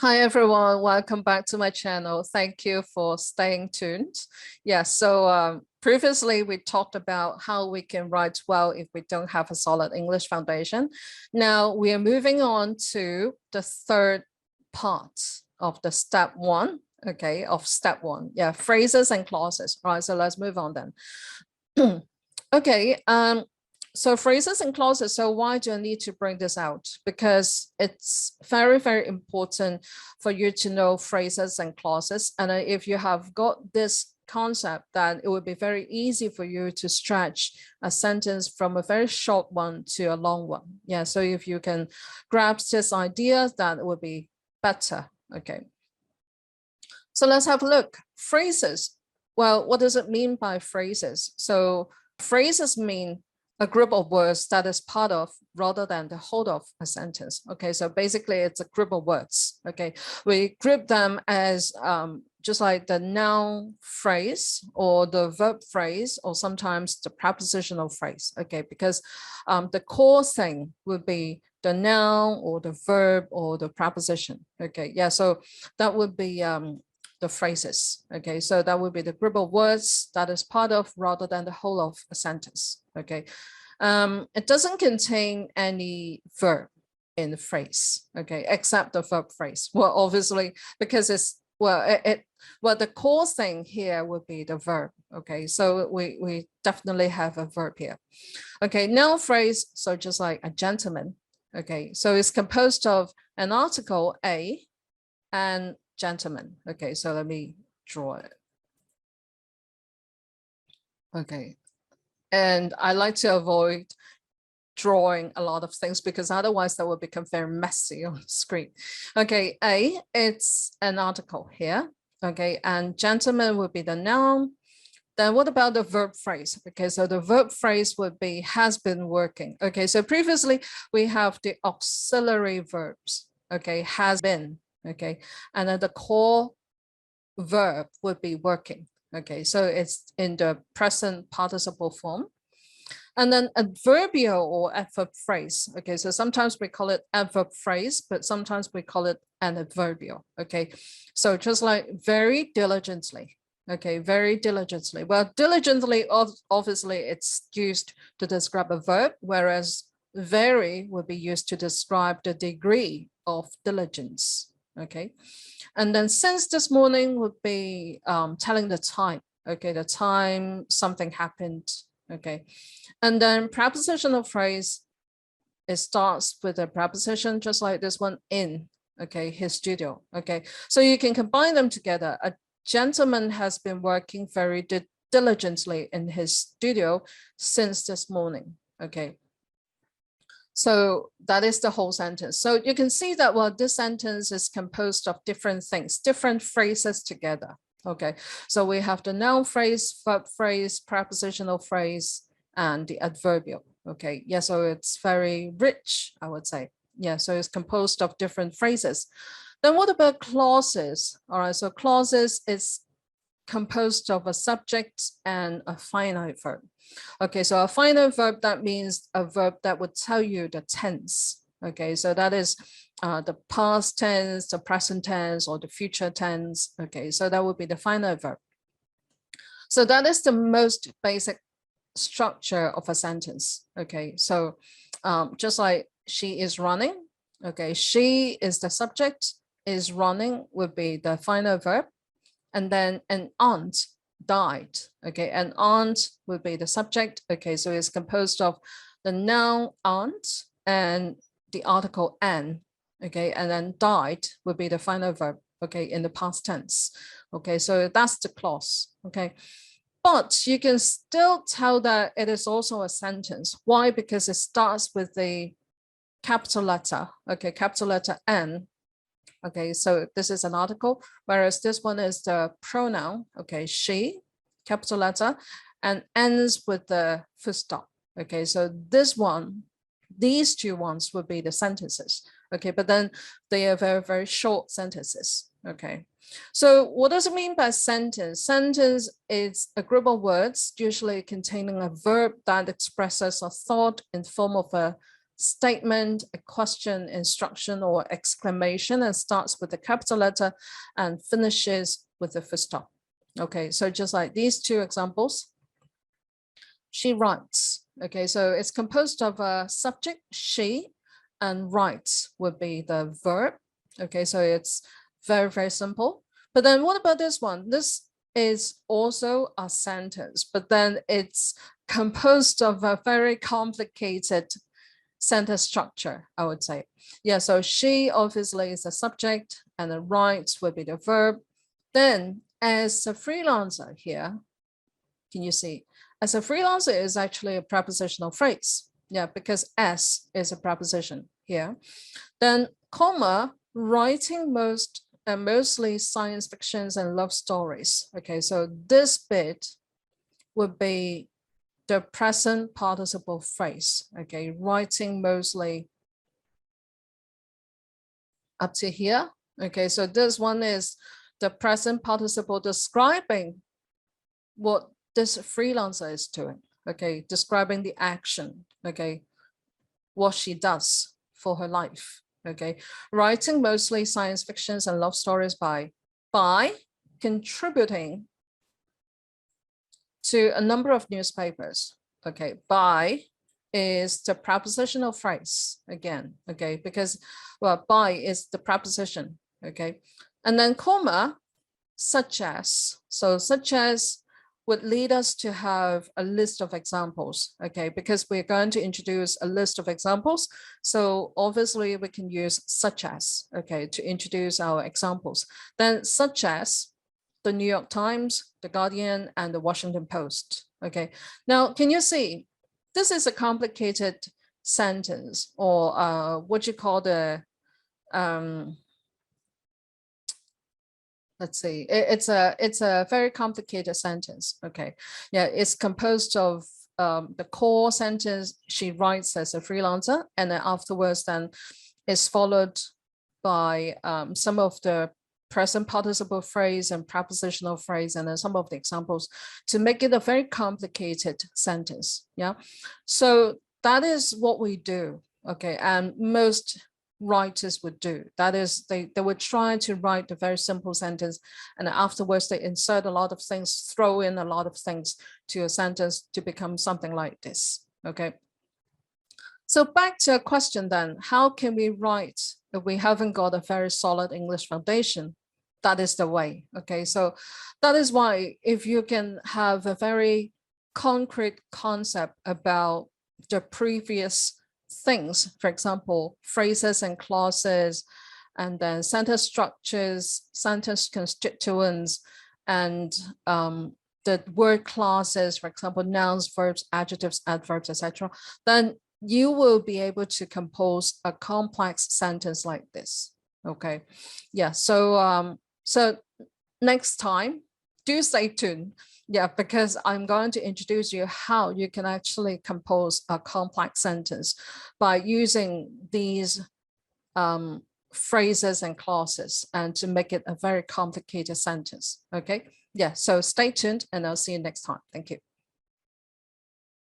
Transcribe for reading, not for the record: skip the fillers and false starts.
Hi everyone, welcome back to my channel. Thank you for staying tuned. Yeah, so previously we talked about how we can write well if we don't have a solid English foundation. Now we are moving on to the third part of the step one, okay, of step one. Yeah, phrases and clauses. All right, so let's move on then. Okay, so phrases and clauses. So why do I need to bring this out? Because it's very, very important for you to know phrases and clauses. And if you have got this concept, then it would be very easy for you to stretch a sentence from a very short one to a long one. Yeah, so if you can grasp this idea, that would be better. Okay. So let's have a look. Phrases. Well, what does it mean by phrases? So phrases mean a group of words that is part of rather than the whole of a sentence. Okay, so basically it's a group of words. Okay, we group them as just like the noun phrase or the verb phrase or sometimes the prepositional phrase. Okay, because the core thing would be the noun or the verb or the preposition. Okay, yeah, so that would be the phrases. Okay, so that would be the group of words that is part of rather than the whole of a sentence. Okay, it doesn't contain any verb in the phrase. Okay, except the verb phrase. Well, obviously because it's well the core thing here would be the verb. Okay, so we definitely have a verb here. Okay, noun phrase. So just like a gentleman. Okay, so it's composed of an article a and gentleman. Okay, so let me draw it. Okay, and I like to avoid drawing a lot of things because otherwise that will become very messy on the screen. Okay, a, it's an article here. Okay, and gentleman would be the noun. Then what about the verb phrase? Okay, so the verb phrase would be has been working. Okay, so previously we have the auxiliary verbs. Okay, has been. Okay, and then the core verb would be working. Okay, so it's in the present participle form. And then adverbial or adverb phrase. Okay, so sometimes we call it adverb phrase, but sometimes we call it an adverbial. Okay, so just like very diligently. Okay, very diligently. Well, diligently, obviously, it's used to describe a verb, whereas very would be used to describe the degree of diligence. Okay, and then since this morning would be telling the time. Okay, the time something happened. Okay, and then prepositional phrase, it starts with a preposition just like this one, in. Okay, his studio. Okay, so you can combine them together. A gentleman has been working very diligently in his studio since this morning. Okay, so that is the whole sentence. So you can see that, well, this sentence is composed of different things, different phrases together. Okay, so we have the noun phrase, verb phrase, prepositional phrase, and the adverbial. Okay, yeah, so it's very rich, I would say. Yeah, so it's composed of different phrases. Then what about clauses? All right, so clauses is composed of a subject and a finite verb. Okay, so a finite verb, that means a verb that would tell you the tense. Okay, so that is the past tense, the present tense, or the future tense. Okay, so that would be the finite verb. So that is the most basic structure of a sentence. Okay, so just like she is running. Okay, she is the subject, is running would be the final verb. And then an aunt died. Okay, an aunt would be the subject. Okay, so it's composed of the noun aunt and the article an. Okay, and then died would be the final verb. Okay, in the past tense. Okay, so that's the clause. Okay, but you can still tell that it is also a sentence. Why? Because it starts with the capital letter. Okay, capital letter N. Okay, so this is an article, whereas this one is the pronoun. Okay, she, capital letter, and ends with the full stop. Okay, so this one, these two ones would be the sentences. Okay, but then they are very, very short sentences. Okay, so what does it mean by sentence? Sentence is a group of words, usually containing a verb that expresses a thought in form of a statement, a question, instruction, or exclamation, and starts with the capital letter and finishes with the full stop. Okay, so just like these two examples, she writes. Okay, so it's composed of a subject, she, and writes would be the verb. Okay, so it's very, very simple. But then what about this one? This is also a sentence, but then it's composed of a very complicated sentence structure, I would say. Yeah, so she obviously is the subject and the writes would be the verb. Then as a freelancer here, can you see? As a freelancer is actually a prepositional phrase. Yeah, because as is a preposition here. Then comma, writing mostly science fictions and love stories. Okay, so this bit would be the present participle phrase. Okay, writing mostly up to here. Okay, so this one is the present participle describing what this freelancer is doing. Okay, describing the action. Okay, what she does for her life. Okay, writing mostly science fictions and love stories by contributing to a number of newspapers. Okay, by is the prepositional phrase again. Okay, because well, by is the preposition. Okay, and then comma, such as. So such as would lead us to have a list of examples, okay, because we're going to introduce a list of examples. So obviously we can use such as, okay, to introduce our examples. Then such as the New York Times, the Guardian, and the Washington Post, okay. Now, can you see, this is a complicated sentence, or what you call the, let's see, it's a very complicated sentence. Okay, yeah, it's composed of the core sentence, she writes as a freelancer, and then afterwards then is followed by some of the present participle phrase and prepositional phrase, and then some of the examples to make it a very complicated sentence. Yeah, so that is what we do. Okay, and most writers would do. That is, they would try to write a very simple sentence, and afterwards they insert a lot of things, throw in a lot of things to a sentence to become something like this. Okay. So back to a question then, how can we write if we haven't got a very solid English foundation? That is the way. Okay, so that is why if you can have a very concrete concept about the previous things, for example, phrases and clauses, and then sentence structures, sentence constituents, and the word classes, for example, nouns, verbs, adjectives, adverbs, etc., then you will be able to compose a complex sentence like this. Okay, yeah, so so next time, do stay tuned. Yeah, because I'm going to introduce you how you can actually compose a complex sentence by using these phrases and clauses, and to make it a very complicated sentence. Okay, yeah, so stay tuned and I'll see you next time. Thank you.